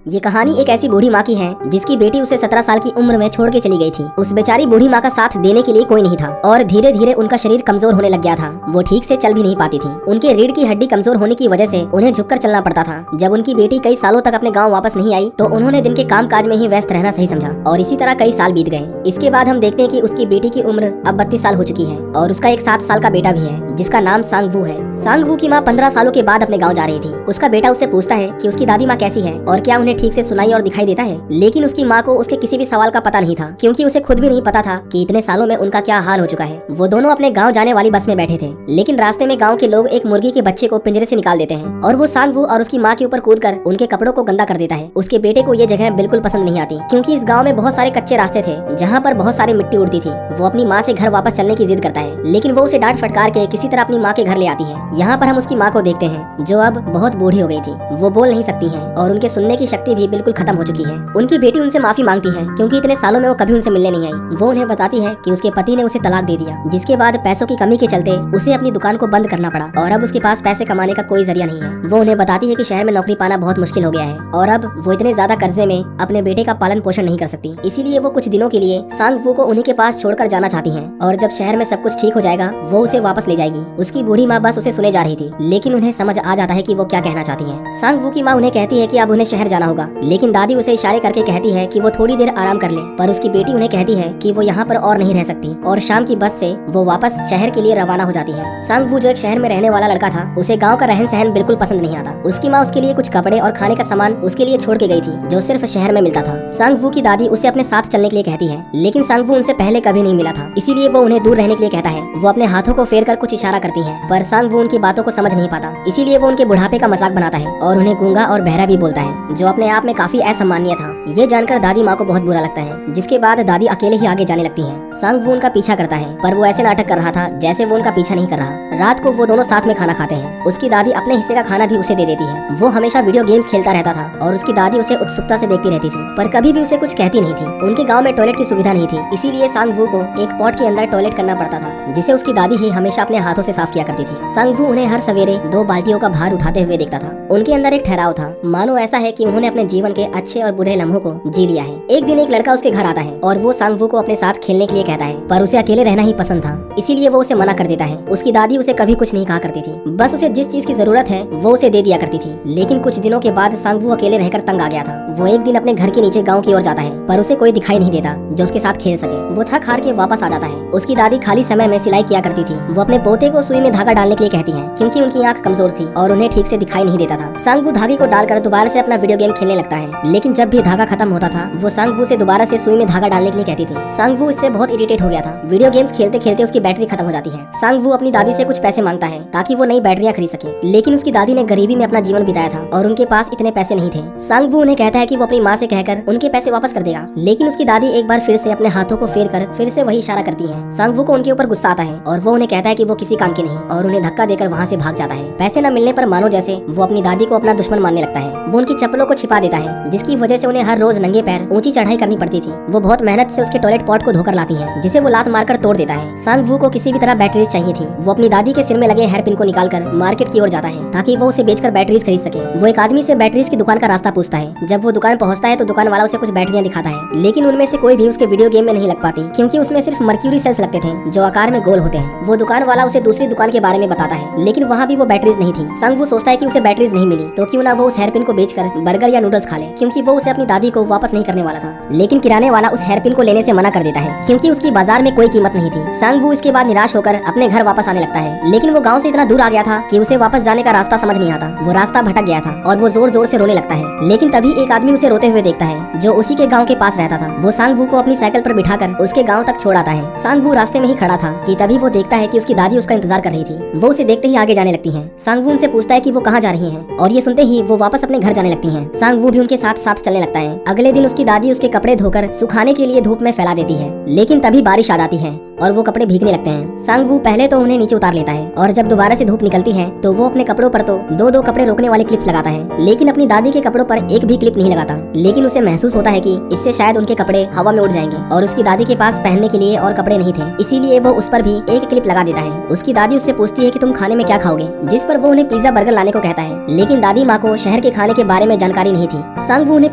ये कहानी एक ऐसी बूढ़ी माँ की है जिसकी बेटी उसे 17 साल की उम्र में छोड़ के चली गई थी। उस बेचारी बूढ़ी माँ का साथ देने के लिए कोई नहीं था और धीरे धीरे उनका शरीर कमजोर होने लग गया था। वो ठीक से चल भी नहीं पाती थी। उनके रीढ़ की हड्डी कमजोर होने की वजह से उन्हें झुककर चलना पड़ता था। जब उनकी बेटी कई सालों तक अपने गाँव वापस नहीं आई तो उन्होंने दिन के काम काज में ही व्यस्त रहना सही समझा और इसी तरह कई साल बीत गए। इसके बाद हम देखते हैं कि उसकी बेटी की उम्र अब 32 साल हो चुकी है और उसका एक 7 साल का बेटा भी है जिसका नाम सांगवू है। सांगवू की माँ 15 सालों के बाद अपने गाँव जा रही थी। उसका बेटा उससे पूछता है कि उसकी दादी माँ कैसी है और क्या उन्हें ठीक से सुनाई और दिखाई देता है, लेकिन उसकी माँ को उसके किसी भी सवाल का पता नहीं था क्योंकि उसे खुद भी नहीं पता था कि इतने सालों में उनका क्या हाल हो चुका है। वो दोनों अपने गांव जाने वाली बस में बैठे थे, लेकिन रास्ते में गांव के लोग एक मुर्गी के बच्चे को पिंजरे से निकाल देते हैं और वो सांगवू और उसकी माँ के ऊपर कूदकर उनके कपड़ों को गंदा कर देता है। उसके बेटे को ये जगह बिल्कुल पसंद नहीं आती क्योंकि इस गाँव में बहुत सारे कच्चे रास्ते थे जहाँ पर बहुत सारी मिट्टी उड़ती थी। वो अपनी माँ से घर वापस चलने की जिद करता है, लेकिन वो उसे डांट फटकार के किसी तरह अपनी माँ के घर ले आती है। यहाँ पर हम उसकी माँ को देखते हैं जो अब बहुत बूढ़ी हो गई थी। वो बोल नहीं सकती है और उनके सुनने की शक्ति भी बिल्कुल खत्म हो चुकी है। उनकी बेटी उनसे माफी मांगती है क्योंकि इतने सालों में वो कभी उनसे मिलने नहीं आई। वो उन्हें बताती है कि उसके पति ने उसे तलाक दे दिया, जिसके बाद पैसों की कमी के चलते उसे अपनी दुकान को बंद करना पड़ा और अब उसके पास पैसे कमाने का कोई जरिया नहीं है। वो उन्हें बताती है कि शहर में नौकरी पाना बहुत मुश्किल हो गया है और अब वो इतने ज्यादा कर्जे में अपने बेटे का पालन पोषण नहीं कर सकती। इसीलिए वो कुछ दिनों के लिए सांगवू को उन्हीं के पास छोड़कर जाना चाहती है और जब शहर में सब कुछ ठीक हो जाएगा वो उसे वापस ले जाएगी। उसकी बूढ़ी माँ बस उसे सुने जा रही थी, लेकिन उन्हें समझ आ जाता है कि वो क्या कहना चाहती है। सांगवू की माँ उन्हें कहती है कि अब उन्हें शहर जाना होगा, लेकिन दादी उसे इशारे करके कहती है कि वो थोड़ी देर आराम कर ले, पर उसकी बेटी उन्हें कहती है कि वो यहाँ पर और नहीं रह सकती और शाम की बस से वो वापस शहर के लिए रवाना हो जाती है। सांगवू जो एक शहर में रहने वाला लड़का था, उसे गाँव का रहन सहन बिल्कुल पसंद नहीं आता। उसकी माँ उसके लिए कुछ कपड़े और खाने का सामान उसके लिए छोड़ के गई थी जो सिर्फ शहर में मिलता था। सांगवू की दादी उसे अपने साथ चलने के लिए कहती है, लेकिन सांगवू उनसे पहले कभी नहीं मिला था, इसीलिए वो उन्हें दूर रहने के लिए कहता है। वो अपने हाथों को फेर कर कुछ इशारा करती है, पर सांगवू उनकी बातों को समझ नहीं पाता, इसीलिए वो उनके बुढ़ापे का मजाक बनाता है और उन्हें गूंगा और बहरा भी बोलता है, जो अपने आप में काफी असम्मानीय था। ये जानकर दादी माँ को बहुत बुरा लगता है, जिसके बाद दादी अकेले ही आगे जाने लगती है। सांगवू उनका पीछा करता है, पर वो ऐसे नाटक कर रहा था जैसे वो उनका पीछा नहीं कर रहा। रात को वो दोनों साथ में खाना खाते हैं। उसकी दादी अपने हिस्से का खाना भी उसे दे देती है। वो हमेशा वीडियो गेम्स खेलता रहता था और उसकी दादी उसे उत्सुकता से देखती रहती थी, पर कभी भी उसे कुछ कहती नहीं थी। उनके गाँव में टॉयलेट की सुविधा नहीं थी, इसीलिए सांगवू को एक पॉट के अंदर टॉयलेट करना पड़ता था, जिसे उसकी दादी ही हमेशा अपने हाथों से साफ किया करती थी। सांगवू उन्हें हर सवेरे 2 बाल्टियों का भार उठाते हुए देखता था। उनके अंदर एक ठहराव था, मानो ऐसा है कि उन्होंने अपने जीवन के अच्छे और बुरे लम्हों को जी लिया है। एक दिन एक लड़का उसके घर आता है और वो सांगवू को अपने साथ खेलने के लिए कहता है, पर उसे अकेले रहना ही पसंद था, इसीलिए वो उसे मना कर देता है। उसकी दादी उसे कभी कुछ नहीं कहा करती थी, बस उसे जिस चीज की जरूरत है वो उसे दे दिया करती थी। लेकिन कुछ दिनों के बाद सांगवू अकेले रहकर तंग आ गया था। वो एक दिन अपने घर के नीचे गाँव की ओर जाता है, पर उसे कोई दिखाई नहीं देता जो उसके साथ खेल सके। वो थक हार के वापस आ जाता है। उसकी दादी खाली समय में सिलाई किया करती थी। वो अपने पोते को सुई में धागा डालने के लिए कहती है क्योंकि उनकी आंख कमजोर थी और उन्हें ठीक से दिखाई नहीं देता था। सांगवू धागे को डालकर दोबारा से अपना वीडियो गेम खेलने लगता है, लेकिन जब भी धागा खत्म होता था वो सांगवू से दोबारा से सुई में धागा डालने के लिए कहती थी। सांगवू इससे बहुत इरिटेट हो गया था। वीडियो गेम्स खेलते खेलते उसकी बैटरी खत्म हो जाती है। सांगवू अपनी दादी से कुछ पैसे मांगता है ताकि वो नई बैटरियां खरीद सके, लेकिन उसकी दादी ने गरीबी में अपना जीवन बिताया था और उनके पास इतने पैसे नहीं थे। सांगवू उन्हें कहता है कि वो अपनी माँ से कहकर उनके पैसे वापस कर देगा, लेकिन उसकी दादी एक बार फिर से अपने हाथों को फेर कर फिर से वही इशारा करती है। सांगवू को उनके ऊपर गुस्सा आता है और वो उन्हें कहता है कि वो किसी काम के नहीं और उन्हें धक्का देकर वहाँ से भाग जाता है। पैसे न मिलने पर मानो जैसे वो अपनी दादी को अपना दुश्मन मानने लगता है। वो उनकी चप्पलों को छिपा देता है, जिसकी वजह से उन्हें हर रोज नंगे पैर ऊंची चढ़ाई करनी पड़ती थी। वो बहुत मेहनत से उसके टॉयलेट पॉट को धोकर लाती है, जिसे वो लात मारकर तोड़ देता है। सांगवू को किसी भी तरह बैटरीज चाहिए थी। वो अपनी दादी के सिर में लगे हेयर पिन को निकालकर मार्केट की ओर जाता है ताकि वो उसे बेचकर बैटरीज खरीद सके। वो एक आदमी से बैटरीज की दुकान का रास्ता पूछता है। जब वो दुकान पहुंचता है तो दुकान वाला उसे कुछ बैटरियां दिखाता है, लेकिन उनमें से कोई भी उसके वीडियो गेम में नहीं लग पाती क्योंकि उसमें सिर्फ मर्क्यूरी सेल्स लगते थे जो आकार में गोल होते हैं। वो दुकान वाला उसे दूसरी दुकान के बारे में बताता है, लेकिन वहाँ भी वो बैटरीज नहीं थी। सांगवू सोचता है कि उसे बैटरीज नहीं मिली तो क्यों ना वो उस हेयर पिन को बेचकर बर्गर या नूडल्स खा ले, क्योंकि वो उसे अपनी दादी को वापस नहीं करने वाला था। लेकिन किराने वाला उस हेयर पिन को लेने से मना कर देता है क्योंकि उसकी बाजार में कोई कीमत नहीं थी। सांगवू इसके बाद निराश होकर अपने घर वापस आने लगता है, लेकिन वो गाँव से इतना दूर आ गया था कि उसे वापस जाने का रास्ता समझ नहीं आता। वो रास्ता भटक गया था और वो जोर जोर से रोने लगता है, लेकिन तभी एक आदमी उसे रोते हुए देखता है जो उसी के गांव के पास रहता था। वो सांगवू को अपनी साइकिल पर बिठाकर उसके गांव तक छोड़ आता है। सांगवू रास्ते में ही खड़ा था कि तभी वो देखता है कि उसकी दादी उसका इंतजार कर रही थी। वो उसे देखते ही आगे जाने लगती हैं। सांगवू उनसे पूछता है कि वो कहाँ जा रही हैं और ये सुनते ही वो वापस अपने घर जाने लगती हैं। सांगवू भी उनके साथ साथ चलने लगता है। अगले दिन उसकी दादी उसके कपड़े धोकर सुखाने के लिए धूप में फैला देती है, लेकिन तभी बारिश आ जाती है और वो कपड़े भीगने लगते हैं। सांग वू पहले तो उन्हें नीचे उतार लेता है और जब दोबारा से धूप निकलती है तो वो अपने कपड़ों पर तो दो कपड़े रोकने वाले क्लिप्स लगाता है, लेकिन अपनी दादी के कपड़ों पर एक भी क्लिप नहीं लगाता। लेकिन उसे महसूस होता है कि इससे शायद उनके कपड़े हवा में उड़ जाएंगे और उसकी दादी के पास पहनने के लिए और कपड़े नहीं थे, इसीलिए वो उस पर भी एक क्लिप लगा देता है। उसकी दादी उससे पूछती है कि तुम खाने में क्या खाओगे, जिस पर वो उन्हें पिज्जा बर्गर लाने को कहता है, लेकिन दादी माँ को शहर के खाने के बारे में जानकारी नहीं थी। सांग वू उन्हें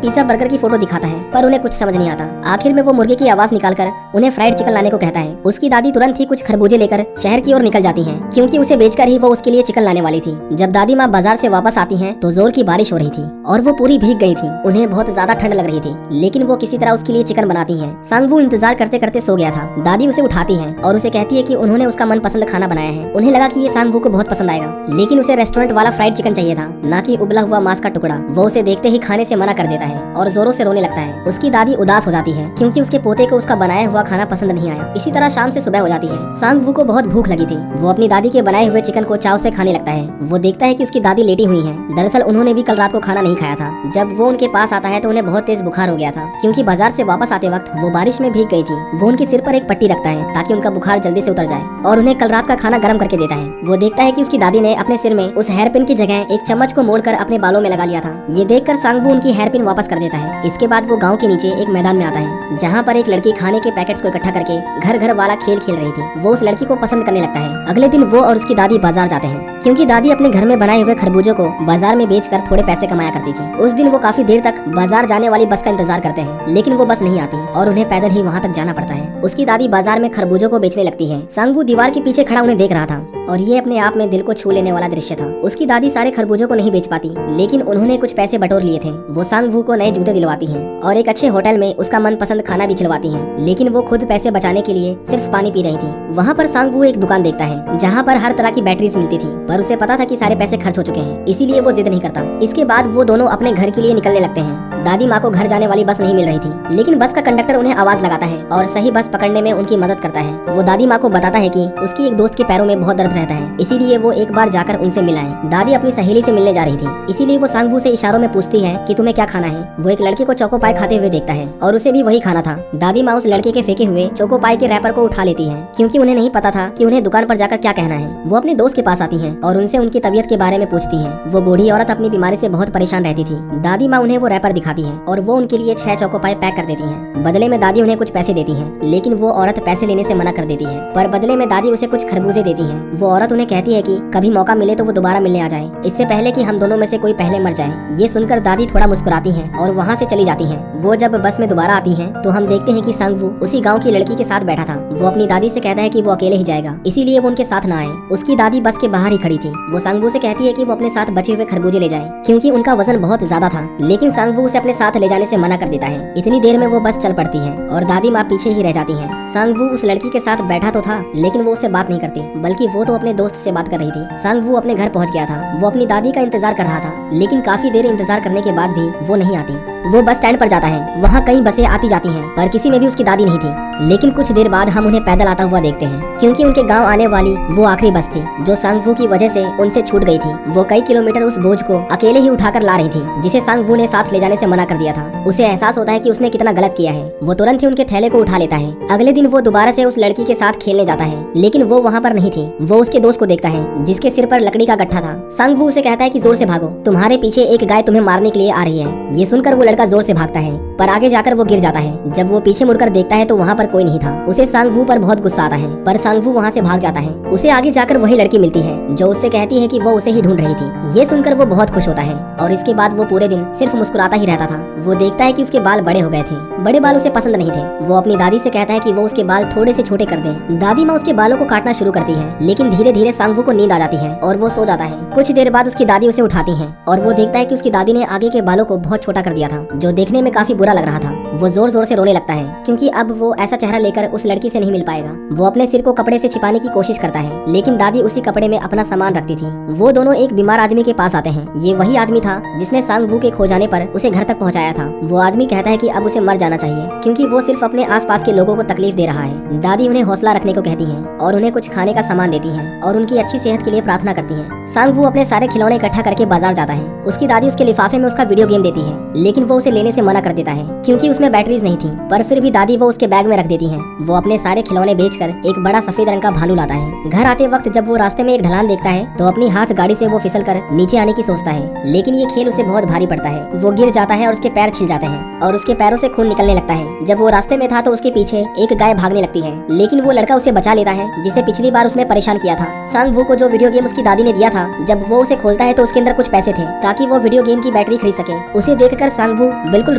पिज्जा बर्गर की फोटो दिखाता है पर उन्हें कुछ समझ नहीं आता। आखिर में वो मुर्गे की आवाज निकालकर उन्हें फ्राइड चिकन लाने को कहता है। उसकी दादी तुरंत ही कुछ खरबूजे लेकर शहर की ओर निकल जाती है, क्योंकि उसे बेचकर ही वो उसके लिए चिकन लाने वाली थी। जब दादी माँ बाजार से वापस आती हैं तो जोर की बारिश हो रही थी और वो पूरी भीग गई थी। उन्हें बहुत ज्यादा ठंड लग रही थी, लेकिन वो किसी तरह उसके लिए चिकन बनाती हैं। सांग वू इंतजार करते करते सो गया था। दादी उसे उठाती है और उसे कहती है कि उन्होंने उसका मनपसंद खाना बनाया है। उन्हें लगा कि ये सांग वू को बहुत पसंद आएगा, लेकिन उसे रेस्टोरेंट वाला फ्राइड चिकन चाहिए था, ना कि उबला हुआ मांस का टुकड़ा। वो उसे देखते ही खाने से मना कर देता है और जोरों से रोने लगता है। उसकी दादी उदास हो जाती है क्योंकि उसके पोते को उसका बनाया हुआ खाना पसंद नहीं आया। इसी तरह शाम से सुबह हो जाती है। सांग वू को बहुत भूख लगी थी। वो अपनी दादी के बनाए हुए चिकन को चाव से खाने लगता है। वो देखता है कि उसकी दादी लेटी हुई है। दरअसल उन्होंने भी कल रात को खाना नहीं खाया था। जब वो उनके पास आता है तो उन्हें बहुत तेज बुखार हो गया था, क्योंकि बाजार से वापस आते वक्त वो बारिश में भीग गई थी। वो उनके सिर पर एक पट्टी रखता है ताकि उनका बुखार जल्दी से उतर जाए और उन्हें कल रात का खाना गर्म करके देता है। वो देखता है कि उसकी दादी ने अपने सिर में उस हेयर पिन की जगह एक चम्मच को मोड़कर अपने बालों में लगा लिया था। ये देखकर सांग वू उनकी हेयर पिन वापस कर देता है। इसके बाद वो गाँव के नीचे एक मैदान में आता है, जहाँ पर एक लड़की खाने के पैकेट्स को इकट्ठा करके घर घर वाला खेल खेल रही थी। वो उस लड़की को पसंद करने लगता है। अगले दिन वो और उसकी दादी बाजार जाते हैं, क्योंकि दादी अपने घर में बनाए हुए खरबूजों को बाजार में बेचकर थोड़े पैसे कमाया करती थी। उस दिन वो काफी देर तक बाजार जाने वाली बस का इंतजार करते हैं, लेकिन वो बस नहीं आती और उन्हें पैदल ही वहाँ तक जाना पड़ता है। उसकी दादी बाजार में खरबूजों को बेचने लगती है। सांग वू दीवार के पीछे खड़ा उन्हें देख रहा था और ये अपने आप में दिल को छू लेने वाला दृश्य था। उसकी दादी सारे खरबूजों को नहीं बेच पाती, लेकिन उन्होंने कुछ पैसे बटोर लिए थे। वो सांग वू को नए जूते दिलवाती हैं और एक अच्छे होटल में उसका मनपसंद खाना भी खिलवाती हैं, लेकिन वो खुद पैसे बचाने के लिए सिर्फ पानी पी रही थी। वहाँ पर सांग वू एक दुकान देखता है जहाँ पर हर तरह की बैटरीज मिलती थी, पर उसे पता था कि सारे पैसे खर्च हो चुके हैं, इसीलिए वो जिद नहीं करता। इसके बाद वो दोनों अपने घर के लिए निकलने लगते हैं। दादी माँ को घर जाने वाली बस नहीं मिल रही थी, लेकिन बस का कंडक्टर उन्हें आवाज लगाता है और सही बस पकड़ने में उनकी मदद करता है। वो दादी माँ को बताता है कि उसकी एक दोस्त के पैरों में बहुत दर्द रहता है, इसीलिए वो एक बार जाकर उनसे मिलाए। दादी अपनी सहेली से मिलने जा रही थी, इसीलिए वो सांग वू से इशारों में पूछती है कि तुम्हें क्या खाना है। वो एक लड़के को चोको पाई खाते हुए देखता है और उसे भी वही खाना था। दादी माँ उस लड़के के फेंके हुए चोको पाई के रैपर को उठा लेती है, क्योंकि उन्हें नहीं पता था कि उन्हें दुकान पर जाकर क्या कहना है। वो अपने दोस्त के पास आती है और उनसे उनकी तबीयत के बारे में पूछती है। वो बूढ़ी औरत अपनी बीमारी से बहुत परेशान रहती थी। दादी माँ उन्हें वो रैपर दिखाती है और वो उनके लिए 6 चोको पाई पैक कर देती है। बदले में दादी उन्हें कुछ पैसे देती है, लेकिन वो औरत पैसे लेने से मना कर देती है, पर बदले में दादी उसे कुछ खरबूजे देती है। वो औरत उन्हें कहती है कि कभी मौका मिले तो वो दोबारा मिलने आ जाए, इससे पहले कि हम दोनों में से कोई पहले मर जाए। ये सुनकर दादी थोड़ा मुस्कुराती है और वहाँ से चली जाती है। वो जब बस में दोबारा आती है तो हम देखते हैं कि सांग वू उसी गाँव की लड़की के साथ बैठा था। वो अपनी दादी से कहता है कि वो अकेले ही जाएगा, इसीलिए वो उनके साथ न आए। उसकी दादी बस के बाहर ही खड़ी थी। वो सांग वू से कहती है कि वो अपने साथ बचे हुए खरबूजे ले जाए, क्योंकि उनका वजन बहुत ज्यादा था, लेकिन सांग वू उसे अपने साथ ले जाने से मना कर देता है। इतनी देर में वो बस चल पड़ती है और दादी माँ पीछे ही रह जाती है। सांग वू उस लड़की के साथ बैठा तो था, लेकिन वो उससे बात नहीं करती, बल्कि वो तो अपने दोस्त से बात कर रही थी। सांग वू अपने घर पहुँच गया था। वो अपनी दादी का इंतजार कर रहा था, लेकिन काफी देर इंतजार करने के बाद भी वो नहीं आती। वो बस स्टैंड पर जाता है। वहाँ कई बसें आती जाती हैं, पर किसी में भी उसकी दादी नहीं थी। लेकिन कुछ देर बाद हम उन्हें पैदल आता हुआ देखते हैं, क्योंकि उनके गांव आने वाली वो आखिरी बस थी जो सांग वू की वजह से उनसे छूट गई थी। वो कई किलोमीटर उस बोझ को अकेले ही उठाकर ला रही थी, जिसे सांग वू ने साथ ले जाने से मना कर दिया था। उसे एहसास होता है कि उसने कितना गलत किया है। वो तुरंत ही उनके थैले को उठा लेता है। अगले दिन वो दोबारा से उस लड़की के साथ खेलने जाता है, लेकिन वो वहाँ पर नहीं थी। वो उसके दोस्त को देखता है जिसके सिर पर लकड़ी का गट्ठा था। सांग वू उसे कहता है कि जोर से भागो, तुम्हारे पीछे एक गाय तुम्हें मारने के लिए आ रही है। ये सुनकर वो लड़का जोर से भागता है, पर आगे जाकर वो गिर जाता है। जब वो पीछे मुड़कर देखता है तो वहाँ पर कोई नहीं था। उसे सांग वू पर बहुत गुस्सा आता है, पर सांग वू वहाँ से भाग जाता है। उसे आगे जाकर वही लड़की मिलती है जो उससे कहती है कि वो उसे ही ढूंढ रही थी। ये सुनकर वो बहुत खुश होता है और इसके बाद वो पूरे दिन सिर्फ मुस्कुराता ही रहता था। वो देखता है कि उसके बाल बड़े हो गए थे। बड़े बाल उसे पसंद नहीं थे। वो अपनी दादी से कहता है कि वो उसके बाल थोड़े से छोटे कर दे। दादी माँ उसके बालों को काटना शुरू करती है, लेकिन धीरे धीरे सांग वू को नींद आ जाती है और वो सो जाता है। कुछ देर बाद उसकी दादी उसे उठाती है और वो देखता है कि उसकी दादी ने आगे के बालों को बहुत छोटा कर दिया था, जो देखने में काफी बुरा लग रहा था। वो जोर जोर से रोने लगता है, क्योंकि अब वो ऐसा चेहरा लेकर उस लड़की से नहीं मिल पाएगा। वो अपने सिर को कपड़े से छिपाने की कोशिश करता है, लेकिन दादी उसी कपड़े में अपना सामान रखती थी। वो दोनों एक बीमार आदमी के पास आते हैं। ये वही आदमी था जिसने सांग वू के खो जाने पर उसे घर तक पहुंचाया था। वो आदमी कहता है कि अब उसे मर जाना चाहिए, क्योंकि वो सिर्फ अपने आसपास के लोगों को तकलीफ दे रहा है। दादी उन्हें हौसला रखने को कहती है और उन्हें कुछ खाने का सामान देती है और उनकी अच्छी सेहत के लिए प्रार्थना करती है। सांग वू अपने सारे खिलौने इकट्ठा करके बाजार जाता है। उसकी दादी उसके लिफाफे में उसका वीडियो गेम देती है, लेकिन वो उसे लेने से मना कर देता है, क्योंकि उस उसमें बैटरीज नहीं थी, पर फिर भी दादी वो उसके बैग में रख देती है। वो अपने सारे खिलौने बेचकर एक बड़ा सफेद रंग का भालू लाता है। घर आते वक्त जब वो रास्ते में एक ढलान देखता है तो अपनी हाथ गाड़ी से वो फिसल कर नीचे आने की सोचता है, लेकिन ये खेल उसे बहुत भारी पड़ता है। वो गिर जाता है और उसके पैर छिल जाते हैं और उसके पैरों से खून निकलने लगता है। जब वो रास्ते में था तो उसके पीछे एक गाय भागने लगती है, लेकिन वो लड़का उसे बचा लेता है जिसे पिछली बार उसने परेशान किया था। सांग वू को जो वीडियो गेम उसकी दादी ने दिया था, जब वो उसे खोलता है तो उसके अंदर कुछ पैसे थे ताकि वो वीडियो गेम की बैटरी खरीद सके। उसे देखकर सांग वू बिल्कुल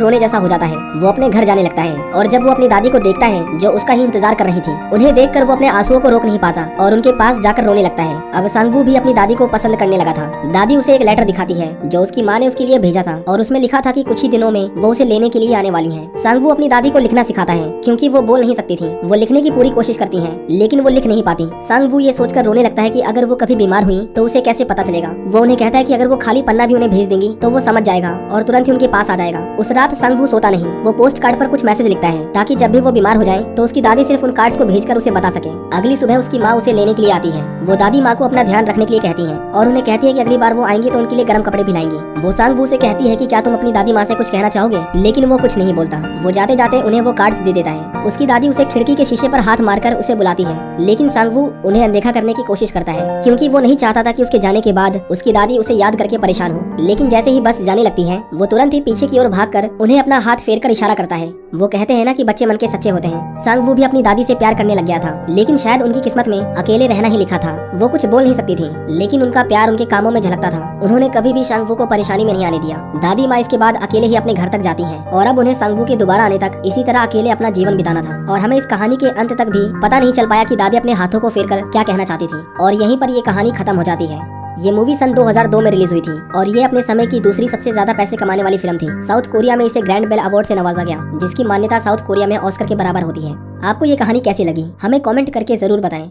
रोने जैसा हो जाता है। वो अपने घर जाने लगता है और जब वो अपनी दादी को देखता है जो उसका ही इंतजार कर रही थी, उन्हें देखकर वो अपने आंसुओं को रोक नहीं पाता और उनके पास जाकर रोने लगता है। अब सांग वू भी अपनी दादी को पसंद करने लगा था। दादी उसे एक लेटर दिखाती है जो उसकी माँ ने उसके लिए भेजा था और उसमें लिखा था कि कुछ ही दिनों में वो उसे लेने के लिए आने वाली है। सांग वू अपनी दादी को लिखना सिखाता है क्योंकि वो बोल नहीं सकती थी। वो लिखने की पूरी कोशिश करती है लेकिन वो लिख नहीं पाती। सांग वू ये सोचकर रोने लगता है कि अगर वो कभी बीमार हुई तो उसे कैसे पता चलेगा। वो उन्हें कहता है कि अगर वो खाली पन्ना भी उन्हें भेज देंगी तो वो समझ जाएगा और तुरंत ही उनके पास आ जाएगा। उस रात सांग वू सोता नहीं। वो पोस्ट कार्ड पर कुछ मैसेज लिखता है ताकि जब भी वो बीमार हो जाए तो उसकी दादी सिर्फ उन कार्ड्स को भेजकर उसे बता सके। अगली सुबह उसकी माँ उसे लेने के लिए आती है। वो दादी माँ को अपना ध्यान रखने के लिए कहती है और उन्हें कहती है कि अगली बार वो आएंगी तो उनके लिए गर्म कपड़े भी लाएंगी। वो सांग वू से कहती है कि क्या तुम अपनी दादी माँ से कुछ कहना चाहोगे, लेकिन वो कुछ नहीं बोलता। वो जाते जाते उन्हें वो कार्ड्स दे देता है। उसकी दादी उसे खिड़की के शीशे पर हाथ मारकर उसे बुलाती है, लेकिन सांग वू उन्हें अनदेखा करने की कोशिश करता है क्योंकि वो नहीं चाहता था कि उसके जाने के बाद उसकी दादी उसे याद करके परेशान हो। लेकिन जैसे ही बस जाने लगती है वो तुरंत ही पीछे की ओर भागकर उन्हें अपना हाथ फेर कर इशारा करता है। वो कहते हैं ना कि बच्चे मन के सच्चे होते हैं। सांग वू भी अपनी दादी से प्यार करने लग गया था, लेकिन शायद उनकी किस्मत में अकेले रहना ही लिखा था। वो कुछ बोल नहीं सकती थी, लेकिन उनका प्यार उनके कामों में झलकता था। उन्होंने कभी भी सांग वू को परेशानी में नहीं आने दिया। दादी माँ इसके बाद अकेले ही अपने घर तक जाती हैं और अब उन्हें सांग वू के दोबारा आने तक इसी तरह अकेले अपना जीवन बिताना था। और हमें इस कहानी के अंत तक भी पता नहीं चल पाया कि दादी अपने हाथों को फेर कर क्या कहना चाहती थी, और यहीं पर ये कहानी खत्म हो जाती है। ये मूवी सन 2002 में रिलीज हुई थी और ये अपने समय की दूसरी सबसे ज्यादा पैसे कमाने वाली फिल्म थी। साउथ कोरिया में इसे ग्रैंड बेल अवार्ड से नवाजा गया, जिसकी मान्यता साउथ कोरिया में ऑस्कर के बराबर होती है। आपको ये कहानी कैसी लगी हमें कमेंट करके जरूर बताएं।